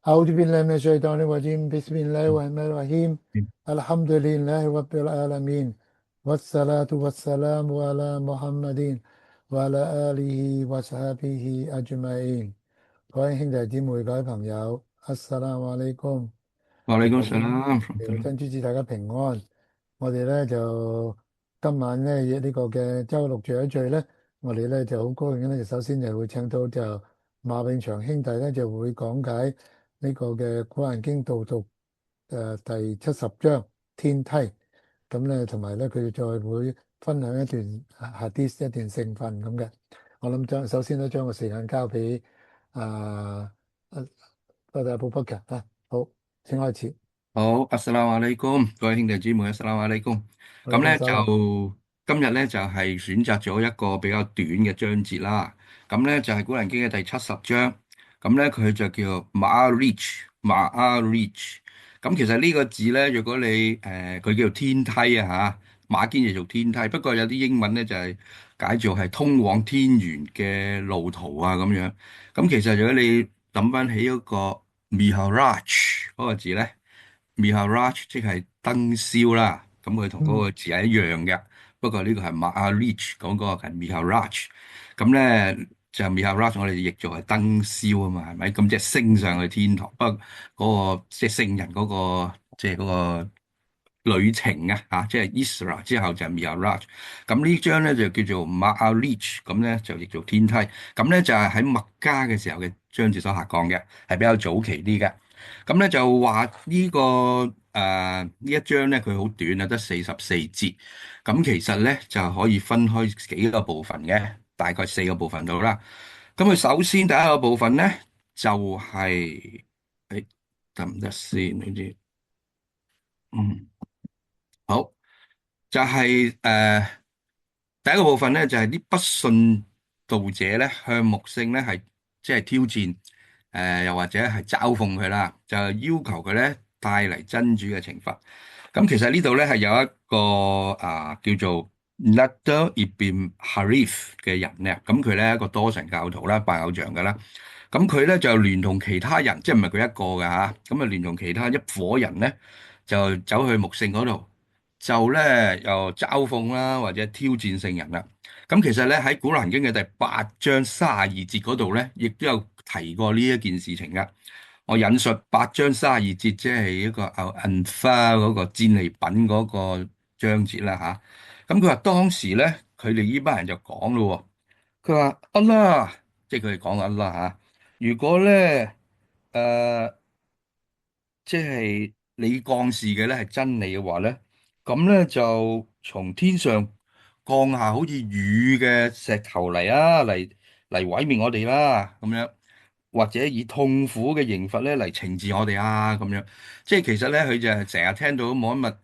أعوذ بالله من الشيطان الرجيم بسم الله الرحمن الرحيم الحمد لله رب العالمين والصلاة والسلام على محمد وعلى آله وصحبه أجمعين。各位兄弟姊妹、各位朋友，Assalamualaikum。Waalaikum 頭先 salam. 跟住祝大家平安。我哋咧就今晚咧呢個嘅周六聚一聚咧，我哋咧就好高興咧，首先就會請到就馬永祥兄弟咧就會講解呢個嘅《古蘭經》導讀第70章天梯，咁咧同埋咧佢再會分享一段hadith一段聖訓咁嘅。我諗首先咧將個時間交俾啊阿布北嘅啊，好，請開始。好，Assalamualaikum，各位兄弟姊妹，Assalamualaikum。我哋咁咧講手。就今日咧就係選擇咗一個比較短嘅章節啦。咁咧就係《古蘭經》嘅第70章。咁咧佢就叫 Ma'arij，Ma'arij。咁其實呢個字咧，如果你佢叫做天梯啊嚇，馬堅就做天梯。不過有啲英文咧就係解做係通往天園嘅路途啊咁樣。咁其實如果你諗翻起嗰個 Mi'raj 嗰個字咧。Mi'raj 即係燈燒啦，咁佢同嗰嗯，個字係一樣嘅。不過呢個係 Ma'arij 講嗰個係 Mi'raj，咁咧就 Mi'raj 我哋譯做係燈燒啊嘛，係咪？咁即係升上去天堂。不過嗰個即係聖人嗰個即係嗰個旅程啊，嚇，即係 Isra 之後就係 Mi'raj。咁呢章咧就叫做 Ma'arij，咁咧就譯做天梯。咁咧就係喺麥加嘅時候嘅章節所下降嘅，係比較早期啲嘅。咁咧就話呢個呢一章咧佢好短啊，得44節。咁其實咧就可以分開幾個部分嘅，大概4個部分度啦。咁佢首先第一個部分咧就係誒得唔得先？呢啲好就係第一個部分咧就係啲不信道者咧向木星咧係即係挑戰。又或者係嘲諷佢啦，就要求佢咧帶嚟真主嘅懲罰。咁其實呢度咧係有一個叫做 Nadr ibn Harith 嘅人咧，咁佢咧一個多神教徒啦，拜偶像嘅啦。咁佢咧就聯同其他人，即係唔係佢一個嘅嚇，咁啊聯同其他一伙人咧，就走去木星嗰度，就咧又嘲諷啦，或者挑戰聖人啦。咁其實咧喺《古蘭經》嘅第8章32節嗰度咧，亦都有提過呢一件事情噶。我引述8章32節，即係一個Al-Anfal 嗰個戰利品嗰個章節啦吓。咁佢話當時咧，佢哋呢班人就講咯喎，佢話安拉，即係佢哋講安拉吓。如果咧誒，即係你降示嘅咧係真理嘅話咧，咁咧就從天上降下好似雨嘅石頭嚟啊，嚟毀滅我哋啦，咁樣，或者以痛苦嘅刑罰咧嚟懲治我哋啊，咁樣。即係其實咧，佢就係成日聽到穆罕默德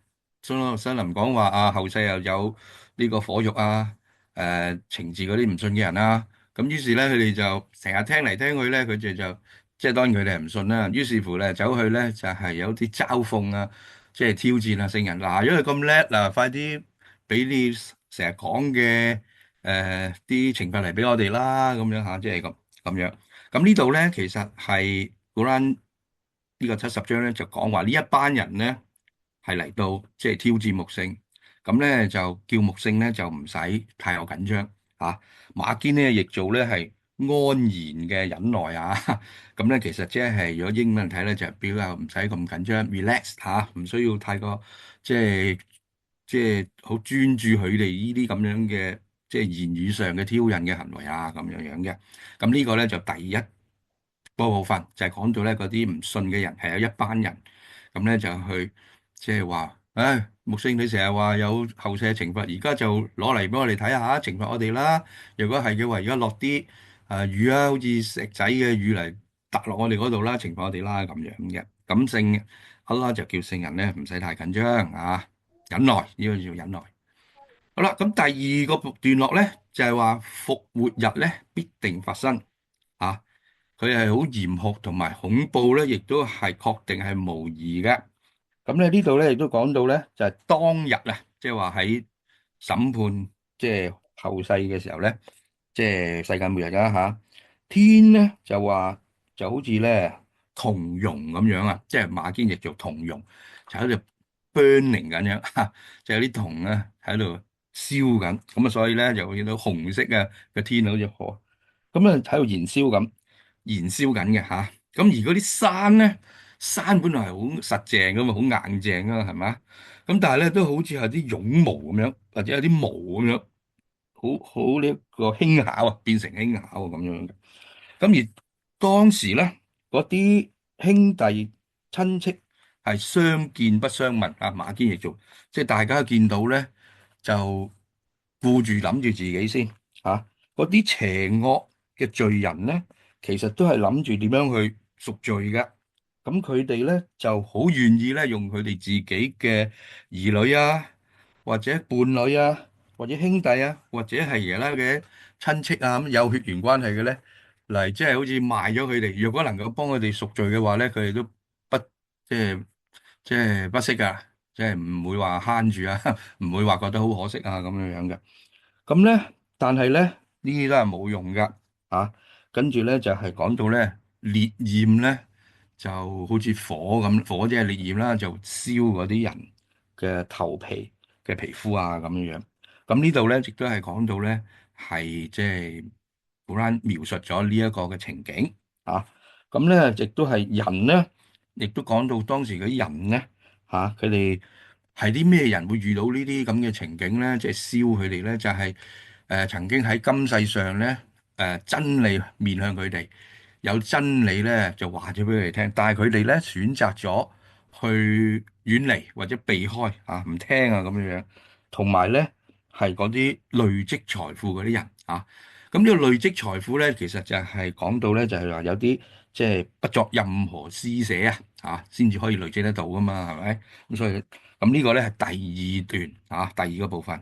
林講話啊，後世又有呢個火獄啊，懲治嗰啲唔信嘅人啊。咁於是咧，佢哋就成日聽嚟聽去咧，佢哋就即係當然佢哋係唔信啦。於是乎咧，走去咧就係有啲嘲諷啊，即係挑戰啊聖人。嗱，因為咁叻嗱，快啲俾你成日講嘅啲懲罰嚟俾我哋啦，咁樣嚇，即係咁樣。咁呢度咧，其實係古蘭呢個70章咧，就講話呢一班人咧係嚟到即係挑戰木星，咁咧就叫木星咧就唔使太有緊張嚇。馬堅咧亦做咧係安然嘅忍耐啊，咁咧其實即係如果英文睇咧就係比較唔使咁緊張，relax 嚇，唔需要太過即係即係好專注佢哋呢啲咁樣嘅即係言語上嘅挑釁嘅行為啊咁樣樣嘅。咁呢個咧就第一個部分就係講到咧嗰啲唔信嘅人係有一班人，咁咧就去即係話，唉，木星你成日話有後世嘅懲罰，而家就攞嚟俾我哋睇下，懲罰我哋啦。如果係嘅話，而家落啲雨啊，好似石仔嘅雨嚟揼落我哋嗰度啦，懲罰我哋啦咁樣嘅。咁阿拉就叫聖人咧唔使太緊張啊，忍耐，呢個叫忍耐。好啦，咁第二個段落咧就係話復活日咧必定發生啊。佢係好嚴酷同埋恐怖咧，亦都係確定係無疑嘅。咁咧呢度咧亦都講到咧，就係當日啊，即係話喺審判即係後世嘅時候咧，即係世界末日啦吓。天咧就話就好似咧銅熔咁樣啊，即係馬經譯做銅熔，就喺度 burning 緊樣，就有啲銅咧喺度燒緊，咁啊所以咧就會見到紅色嘅天好似火，咁啊喺度燃燒緊嘅吓，咁而嗰啲山咧，山本來係好實淨噶嘛，好硬淨噶嘛，係咪？咁但係咧都好似係啲絨毛咁樣，或者有啲毛咁樣，好好呢個輕巧啊，變成輕巧啊咁樣嘅。咁而當時咧，嗰啲兄弟親戚係相見不相問啊，馬堅亦做，即係大家見到咧就顧住諗住自己先啊。嗰啲邪惡嘅罪人咧，其實都係諗住點樣去贖罪嘅。咁佢哋咧就好願意咧用佢哋自己嘅兒女啊，或者伴侶啊，或者兄弟啊，或者係而家嘅親戚啊，咁有血緣關係嘅咧。嚟即係好似賣咗佢哋，若果能夠幫佢哋贖罪嘅話咧，佢哋都不即係不惜噶，即係唔會話慳住啊，唔會話覺得好可惜啊咁樣樣嘅。咁咧，但係咧呢啲都係冇用噶啊。跟住咧就係講到咧烈焰咧就好似火咁，火即係烈焰啦，就燒嗰啲人嘅頭皮嘅皮膚啊咁樣樣。咁呢度咧亦都係講到咧係即係。古蘭描述咗呢一個嘅情景啊，咁咧亦都係人咧，亦都講到當時嗰啲人咧嚇，佢哋係啲咩人會遇到呢啲咁嘅情景咧？即係燒佢哋咧，就係曾經喺今世上咧真理面向佢哋，有真理咧就話咗俾佢哋聽，但係佢哋咧選擇咗去遠離或者避開啊，唔聽啊咁樣樣，同埋咧係嗰啲累積財富嗰啲人啊。咁呢個累積財富咧，其實就係講到咧，就係話有啲即係不作任何施捨啊，嚇先至可以累積得到噶嘛，係咪？咁所以咁呢個咧係第二段啊，第二個部分。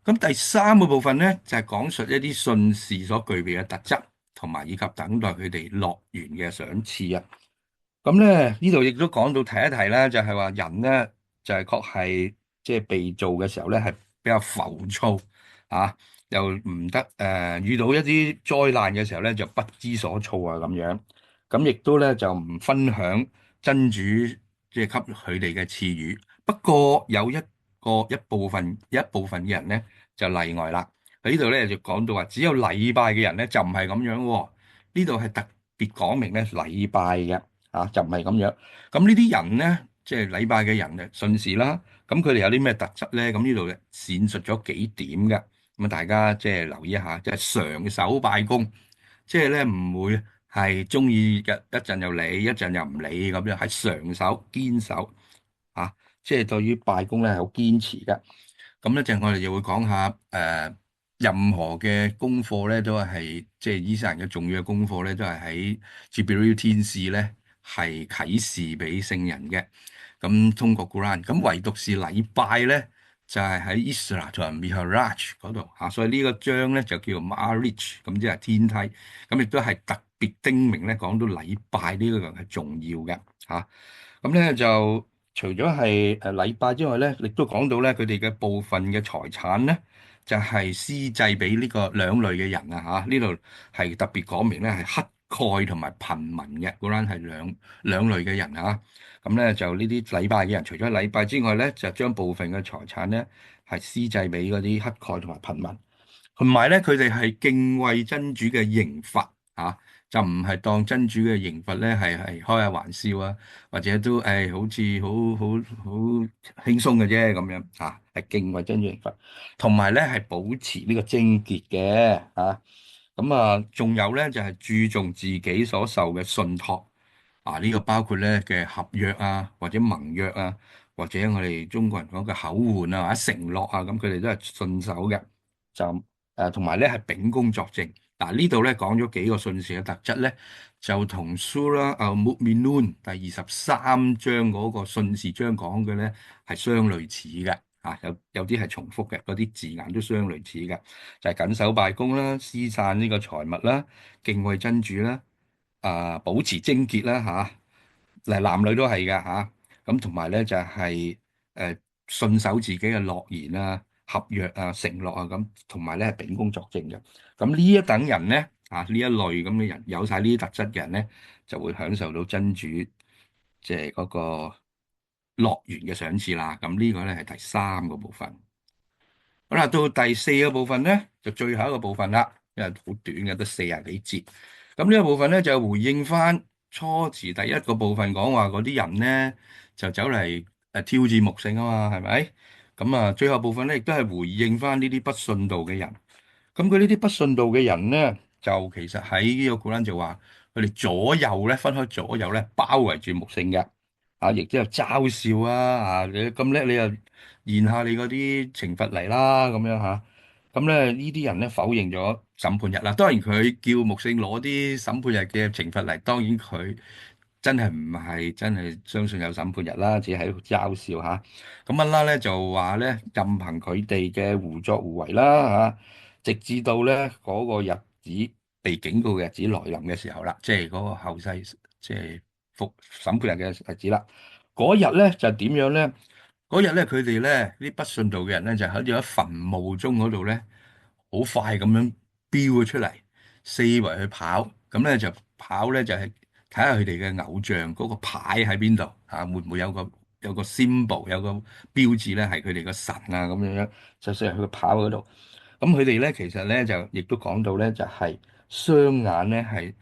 咁第三個部分咧就係講述一啲信士所具備嘅特質，同埋以及等待佢哋樂園嘅賞賜啊。咁咧呢度亦都講到提一提啦，就係話人咧就係確係即係被造嘅時候咧係比較浮躁啊，又唔得遇到一啲災難嘅時候咧就不知所措啊咁樣，咁亦都咧就唔分享真主即係給佢哋嘅賜予。不過有一部分嘅人咧就例外啦。喺呢度咧就講到話，只有禮拜嘅人咧就唔係咁樣喎。呢度係特別講明咧禮拜嘅。啊，就唔係咁樣。咁呢啲人咧，即係禮拜嘅人咧，信士啦。咁佢哋有啲咩特質咧？咁呢度咧闡述咗幾點嘅。咁啊，大家即係留意一下，即係常守拜功，即係咧唔會係中意嘅一陣又理，一陣又唔理咁樣，係常守堅守啊。即係對於拜功咧係好堅持嘅。咁咧，陣我哋就會講下任何嘅功課咧，都係即係伊斯蘭嘅重要嘅功課咧，都係喺接表天使咧。係啟示俾聖人嘅，咁通過古蘭，咁唯獨是禮拜咧，就係喺 Isra 同埋 Mi'raj 嗰度嚇，所以呢個章咧就叫做 Ma'arij，咁即係天梯，咁亦都係特別叮明咧，講到禮拜呢個係重要嘅嚇，咁咧就除咗係禮拜之外咧，亦都講到咧佢哋嘅部分嘅財產咧，就係施祭俾呢個兩類嘅人啊嚇，呢度係特別講明咧係乞丐同埋貧民嘅，古蘭係兩類嘅人啊。咁咧就呢啲禮拜嘅人，除咗禮拜之外咧，就將部分嘅財產咧係施祭俾嗰啲乞丐同埋貧民，同埋咧佢哋係敬畏真主嘅刑罰啊，就唔係當真主嘅刑罰咧係開下玩笑啊，或者都好似好輕鬆嘅啫咁樣啊，係敬畏真主刑罰，同埋咧係保持呢個貞潔嘅啊。咁啊，仲有咧就係注重自己所受嘅信託啊，呢個包括咧嘅合約啊，或者盟約啊，或者我哋中國人講嘅口換啊，或者承諾啊，咁佢哋都係信守嘅。就同埋咧係秉公作證。嗱，呢度咧講咗幾個信士嘅特質咧，就同 Surah Al-Mu'minun 第23章嗰個信士章講嘅咧係相類似嘅。啊，有啲係重複嘅，嗰啲字眼都相類似嘅，就係謹守拜功啦，施散呢個財物啦，敬畏真主啦，保持貞潔啦嗱，男女都係嘅嚇，咁同埋咧就係信守自己嘅諾言啊、合約啊、承諾啊咁，同埋咧係秉公作證嘅。咁呢一等人咧啊呢一類咁嘅人，有晒呢啲特質嘅人咧，就會享受到真主即係嗰個樂園嘅賞賜啦。咁呢個咧係第三個部分。好啦，到第四個部分咧，就最後一個部分啦，因為好短嘅，得40幾節。咁呢個部分咧就回應翻初時第一個部分講話嗰啲人咧，就走嚟挑戰牧聖啊嘛，係咪？咁啊，最後部分咧亦都係回應翻呢啲不信道嘅人。咁佢呢啲不信道嘅人咧，就其實喺呢個古蘭就話，佢哋左右咧分開左右咧包圍住牧聖嘅。啊，亦都有嘲笑啊！啊，你咁叻，你又現下你嗰啲懲罰嚟啦，咁樣嚇。咁咧呢啲人咧否認咗審判日啦。當然佢叫穆聖攞啲審判日嘅懲罰嚟，當然佢真係唔係真係相信有審判日啦，只係喺度嘲笑嚇。咁安拉咧就話咧，任憑佢哋嘅胡作胡為啦嚇，直至到咧嗰個日子被警告嘅日子來臨嘅時候啦，即係嗰個後世即係復審判日嘅日子啦。嗰日咧就點樣咧？嗰日咧佢哋咧啲不信道嘅人咧就好似喺墳墓中嗰度咧，好快咁樣飆咗出嚟，四圍去跑。咁咧就跑咧就係睇下佢哋嘅偶像嗰個牌喺邊度啊？會唔會有個 symbol 有個標誌咧係佢哋個神啊咁樣樣，就成日去跑嗰度。咁佢哋咧其實咧就亦都講到咧就係雙眼咧係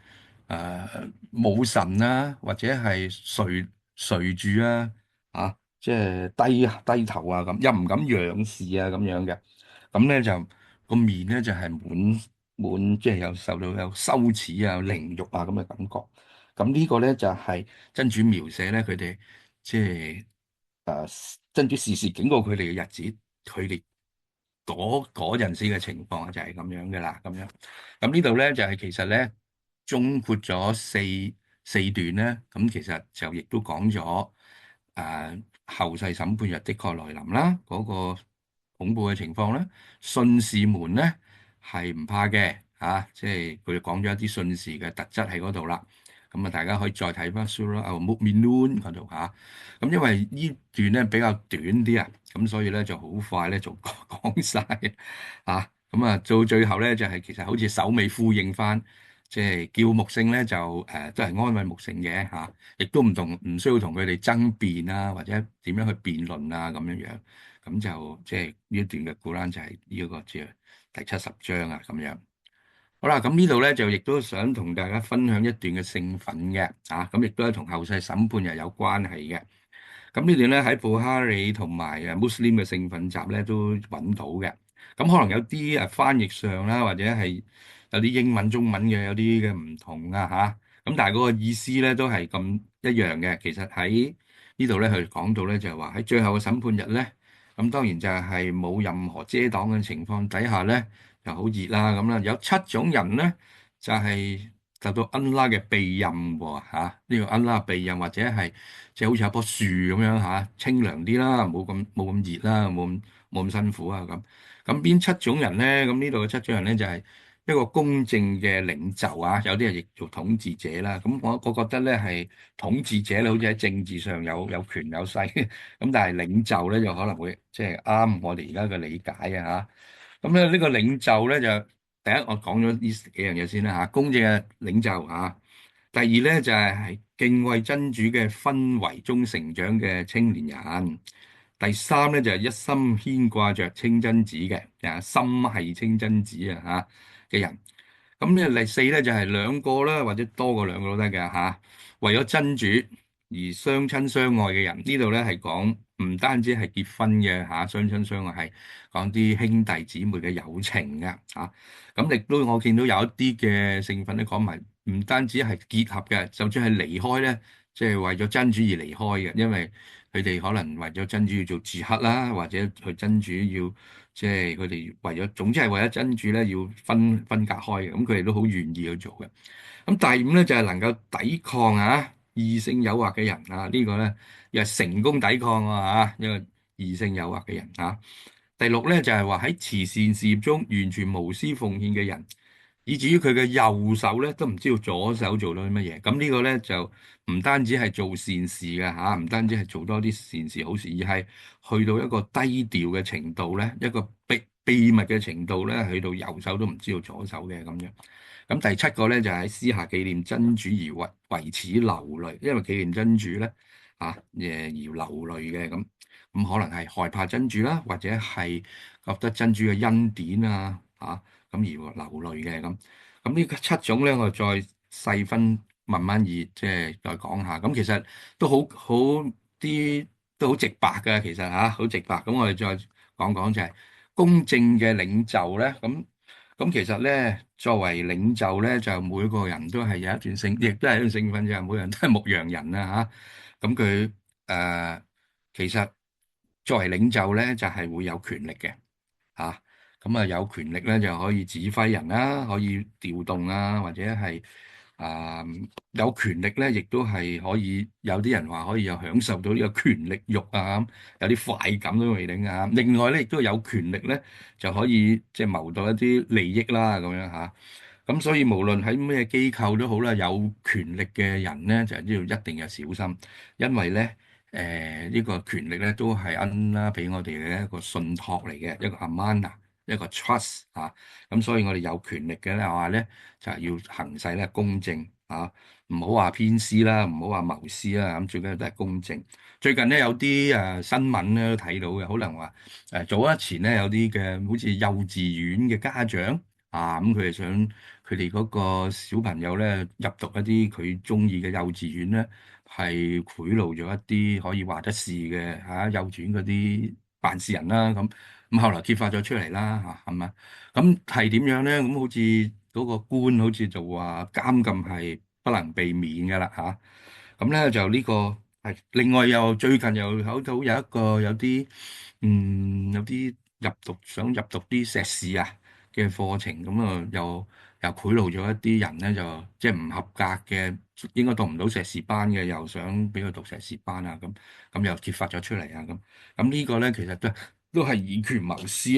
冇神啦，或者係垂住啊，即係低頭啊咁，又唔敢仰視啊咁樣嘅。咁咧就個面咧就係滿即係有受到有羞恥啊、凌辱啊咁嘅感覺。咁呢個咧就係真主描寫咧佢哋即係真主時時警告佢哋嘅日子，佢哋嗰陣時嘅情況就係咁樣嘅啦，咁樣。咁呢度咧就係其實咧總括咗四段咧，咁其實就亦都講咗後世審判日的確來臨啦，嗰個恐怖嘅情況啦，信士們咧係唔怕嘅即係佢哋講咗一啲信士嘅特質喺嗰度啦。咁啊，大家可以再睇翻 Surah Al-Mu'minun 嗰度嚇。咁因為呢段咧比較短啲啊，咁所以咧就好快咧就講晒咁啊，到最後咧就係其實好似首尾呼應翻，即係叫木星咧就都係安慰木星嘅亦都唔需要同佢哋爭辯啊，或者點樣去辯論啊咁樣樣。咁就即係呢一段嘅古蘭就係呢一個即係第70章啊咁樣。好啦，咁呢度咧就亦都想同大家分享一段嘅聖訓嘅咁亦都係同後世審判日有關係嘅。咁呢段咧喺布哈里同埋Muslim 嘅聖訓集咧都揾到嘅。咁可能有啲翻譯上啦，或者係有啲英文、中文嘅有啲嘅唔同咁但係嗰個意思咧都係咁一樣嘅。其實喺呢度咧佢講到咧就係話喺最後嘅審判日咧，咁當然就係冇任何遮擋嘅情況底下咧，就好熱啦咁啦。有7種人咧就係受到安拉嘅庇蔭喎呢個安拉嘅庇蔭或者係即係好似有棵樹咁樣清涼啲啦，冇咁熱啦，冇咁辛苦啊咁。咁邊7種人咧？咁呢度嘅7種人咧就係一個公正嘅領袖有啲人亦做統治者啦。咁我覺得咧係統治者咧，好似喺政治上有權有勢，咁但係領袖咧就可能會即係啱我哋而家嘅理解咁咧呢個領袖咧就第一我講咗呢幾樣嘢先啦公正嘅領袖第二咧就係敬畏真主嘅氛圍中成長嘅青年人。第三咧就係一心牽掛着清真寺嘅心係清真寺嘅人。咁咧第四咧就係兩個啦，或者多過兩個都得嘅為咗真主而相親相愛嘅人。呢度咧係講唔單止係結婚嘅相親相愛，係講啲兄弟姊妹嘅友情嘅咁亦都我見到有一啲嘅聖訓咧講埋，唔單止係結合嘅，就算係離開咧，即係為咗真主而離開嘅，因為佢哋可能為咗真主要做自黑啦，或者佢真主要即係佢哋為咗，總之係為咗真主咧要分隔開嘅，咁佢哋都好願意去做嘅。咁第五咧就係能夠抵抗異性誘惑嘅人呢個咧又係成功抵抗一個異性誘惑嘅人第六咧就係話喺慈善事業中完全無私奉獻嘅人，以至於佢嘅右手咧都唔知道左手做到啲乜嘢。咁呢個咧就唔單止係做善事嘅唔單止係做多啲善事好事，而係去到一個低調嘅程度咧，一個秘密嘅程度咧，去到右手都唔知道左手嘅咁樣。咁第七個咧就係私下紀念真主而為此流淚，因為紀念真主咧而流淚嘅咁可能係害怕真主啦，或者係覺得真主嘅恩典咁而流淚嘅咁。咁呢七種咧，我再細分慢慢即係再講下。咁其實都好啲，都好直白嘅，其實好直白。咁我哋再講講就係公正嘅領袖咧。咁其實咧，作為領袖咧，就每個人都係有一段亦都係一段聖訓，就係每個人都係牧羊人咁佢其實作為領袖咧，就係會有權力嘅有權力咧就可以指揮人啦，可以調動或者係啊、有權力咧，亦都係可以有啲人話可以有享受到呢個權力慾有啲快感都未定另外咧，亦都有權力咧，就可以即係謀到一啲利益啦咁樣咁所以無論喺咩機構都好啦，有權力嘅人咧就呢度一定要小心，因為咧呢個權力咧都係恩啦俾我哋嘅一個信託嚟嘅，一個 amana。一個 trust 咁所以我哋有權力嘅咧話咧就係要行使咧公正唔好話偏私啦，唔好話謀私啦，咁最緊要都係公正。最近咧有啲新聞咧都睇到嘅，可能話早一前咧有啲嘅好似幼稚園嘅家長咁佢哋想佢哋嗰個小朋友咧入讀一啲佢中意嘅幼稚園咧，係賄賂咗一啲可以話得事嘅幼稚園嗰啲辦事人啦咁後來揭發咗出嚟啦係咪？咁係點樣咧？咁好似嗰個官好似就話監禁係不能避免㗎啦咁咧就呢個係另外又最近又睇到有啲想入讀啲碩士嘅課程，咁又賄賂咗一啲人咧，就即係唔合格嘅，應該讀唔到碩士班嘅，又想俾佢讀碩士班咁又揭發咗出嚟咁呢個咧其實都係以權謀私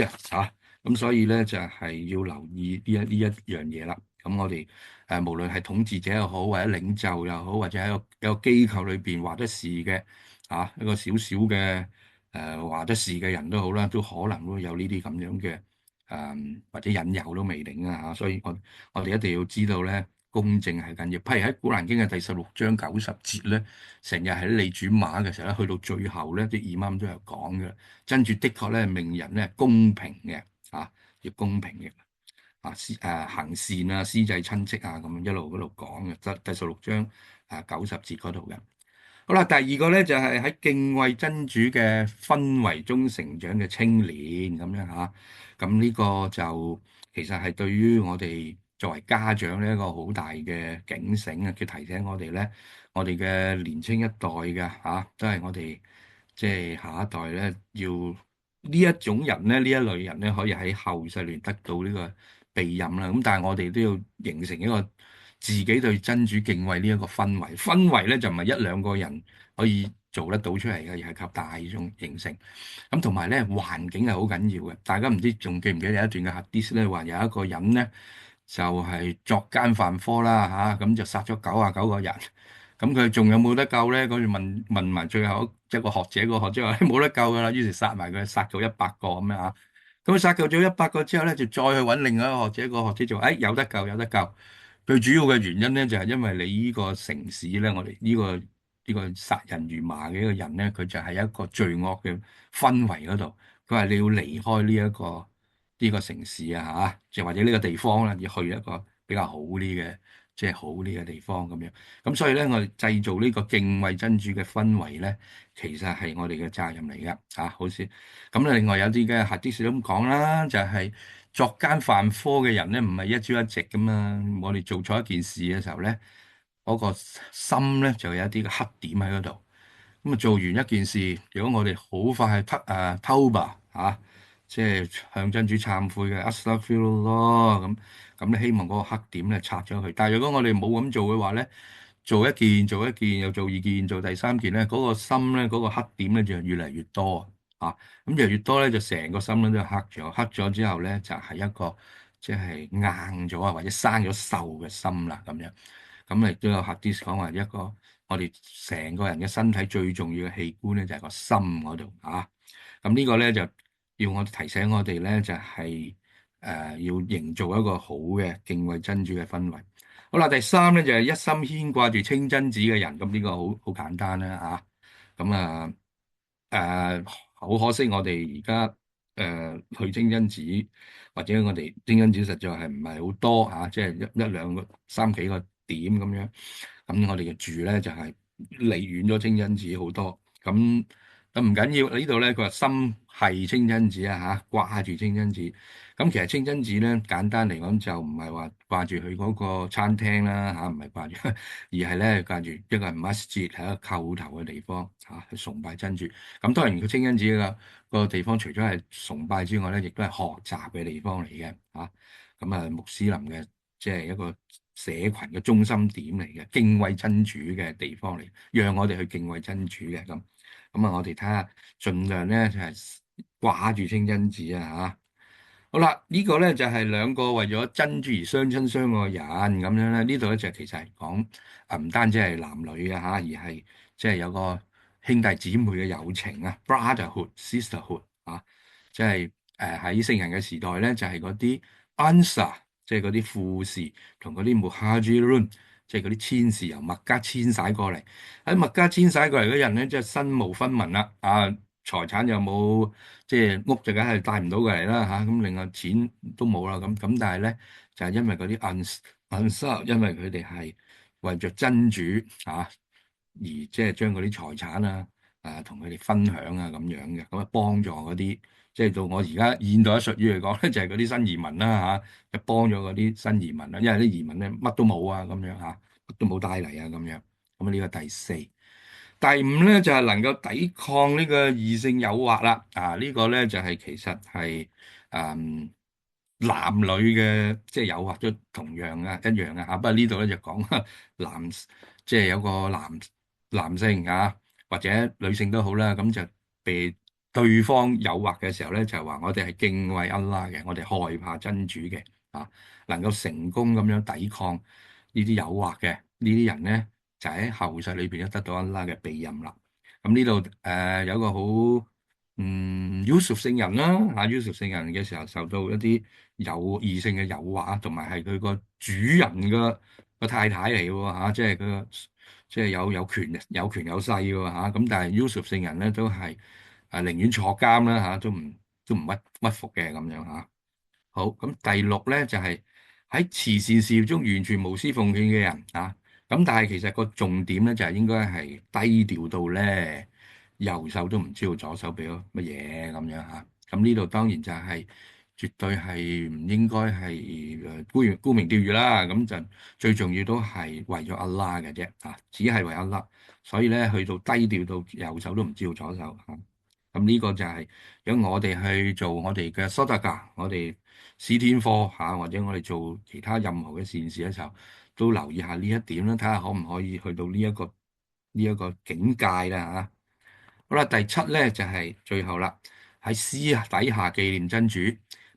咁所以咧就係要留意呢一樣嘢啦。咁我哋無論係統治者又好，或者領袖又好，或者喺一個機構裏邊話得事嘅一個小小嘅話得事嘅人都好啦，都可能會有呢啲咁樣嘅或者引誘都未定所以我哋一定要知道咧，公正係緊要。譬如喺《古蘭經》嘅第16章90節咧，成日喺你主馬嘅時候咧，去到最後咧，啲姨媽都有講嘅，真主的確咧命人咧公平嘅要公平嘅。行善施濟親戚咁樣一路嗰度講嘅，第16章90節嗰度嘅。好啦，第二個咧就係喺敬畏真主嘅氛圍中成長嘅青年咁樣咁呢個就其實係對於我哋作為家長呢一個好大嘅警醒佢提醒我哋咧，我哋嘅年青一代嘅都係我哋即係下一代咧，要呢一種人咧，呢一類人咧，可以喺後世裏得到呢個庇蔭啦。咁但係我哋都要形成一個自己對真主敬畏呢一個氛圍。氛圍咧就唔係一兩個人可以做得到出嚟嘅，而係靠大眾形成。咁同埋咧環境係好緊要嘅。大家唔知仲記唔記得有一段嘅 hadith 咧，話有一個人咧就係作奸犯科啦咁就殺咗99個人。咁佢仲有冇得救咧？跟住問埋最後一個學者，個學者話冇得救噶啦，於是殺埋佢，殺到100個咁樣咁佢殺夠咗100個之後咧，就再去揾另外一個學者，個學者就話：有得救，有得救。最主要嘅原因咧，就係因為你呢個城市咧，我哋呢個殺人如麻嘅一個人咧，佢就係一個罪惡嘅氛圍嗰度。佢話你要離開呢個城市即係或者呢個地方啦，要去一個比較好啲嘅。即係好呢個地方咁樣，咁所以咧，我哋製造呢個敬畏真主嘅氛圍咧，其實係我哋嘅責任嚟㗎好似咁咧。另外有啲嘅hadith都咁講啦，就係作奸犯科嘅人咧，唔係一朝一夕㗎嘛。我哋做錯一件事嘅時候咧，嗰個心咧就有一啲嘅黑點喺嗰度。咁做完一件事，如果我哋好快去偷吧即係向真主懺悔嘅，Astaghfirullah咁咧，希望嗰個黑點咧拆咗佢。但係如果我哋冇咁做嘅話咧，做一件又做二件，做第三件咧，嗰個心咧嗰個黑點咧就越嚟越多咁越嚟越多咧，就成個心咧都黑咗，黑咗之後咧就係一個即係硬咗或者生咗銹嘅心啦咁樣。咁亦都有 hadith 講話一個我哋成個人嘅身體最重要嘅器官咧就係個心嗰度咁呢個咧就要我提醒我哋咧，就係要營造一個好嘅敬畏真主嘅氛圍。好啦，第三咧就係一心牽掛住清真寺嘅人，咁呢個好簡單啦嚇。咁好可惜我哋而家去清真寺或者我哋清真寺實在係唔係好多嚇，即係一兩個三幾個點咁樣。咁我哋嘅住咧就係離遠咗清真寺好多。咁唔緊要，呢度咧佢話心係清真寺啊嚇，掛住清真寺。咁其實清真寺咧簡單嚟講就唔係話掛住佢嗰個餐廳啦嚇，唔係掛住，而係咧掛住一個 masjid 係一個叩頭嘅地方嚇，去崇拜真主。咁當然個清真寺個地方除咗係崇拜之外咧，亦都係學習嘅地方嚟嘅嚇。咁穆斯林嘅即係一個社群嘅中心點嚟嘅，敬畏真主嘅地方嚟，讓我哋去敬畏真主嘅咁。我哋睇下，盡量咧就係掛住清真寺啊嚇。好啦，呢個咧就係兩個為咗真主而相親相愛嘅人咁樣咧。呢度咧就其實係講唔單止係男女啊嚇，而係即係有個兄弟姊妹嘅友情啊，brotherhood、sisterhood 啊，即係喺聖人嘅時代咧，就係嗰啲 Ansar，即係嗰啲富士同嗰啲 Muhajirun，即係嗰啲遷士由麥加遷徙過嚟。喺麥加遷徙過嚟嘅人咧，即係身無分文啦，財產又冇，即係屋就梗係帶唔到過嚟啦嚇。咁另外錢都冇啦咁，但係咧就係因為嗰啲 Ansar，因為佢哋係為着真主而即係將嗰啲財產同佢哋分享咁樣嘅，咁幫助嗰啲即係到我而家現代術語嚟講咧，就係嗰啲新移民啦就幫咗嗰啲新移民啦，因為啲移民咧乜都冇咁樣乜都冇帶嚟咁樣。咁呢個第四。第五咧就係能夠抵抗呢個異性誘惑啦。呢個咧就係其實係男女嘅即係誘惑都同樣一樣不過呢度咧就講男即係有個男性或者女性都好啦，咁就被對方誘惑嘅時候咧，就係話我哋係敬畏安拉嘅，我哋害怕真主嘅能夠成功咁樣抵抗呢啲誘惑嘅呢啲人咧，就喺後世裏邊都得到安拉嘅庇蔭啦。咁呢度有一個好Yusuf 聖人啦Yusuf 聖人嘅時候受到一啲異性嘅誘惑同埋係佢個主人個太太嚟嘅喎即係佢即係有權有勢嘅喎咁但係 Yusuf 聖人咧都係寧願坐監啦都唔屈服嘅咁樣好，咁第六咧就係喺慈善事業中完全無私奉獻嘅人咁但係其實個重點咧就係應該係低調到咧右手都唔知道左手俾咗乜嘢咁樣咁呢度當然就係絕對係唔應該係沽名釣譽啦。咁就最重要都係為咗阿拉嘅啫只係為阿拉，所以咧去到低調到右手都唔知道左手咁呢個就係如果我哋去做我哋嘅 Sadaqah，我哋施天課或者我哋做其他任何嘅善事嘅時候，都留意下呢一點啦，睇下可唔可以去到呢一個境界啦好啦，第七咧就係最後啦，喺私底下紀念真主，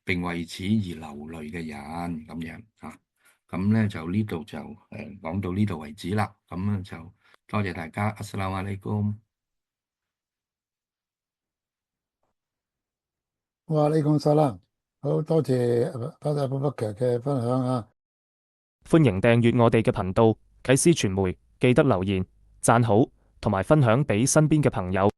並為此而流淚嘅人咁樣咁咧就呢度就講到呢度為止啦。咁就多謝大家，Assalamualaikum。哇！你講晒啦，好多謝巴達布克嘅分享歡迎訂閱我哋嘅頻道啟思傳媒，記得留言、讚好同埋分享俾身邊嘅朋友。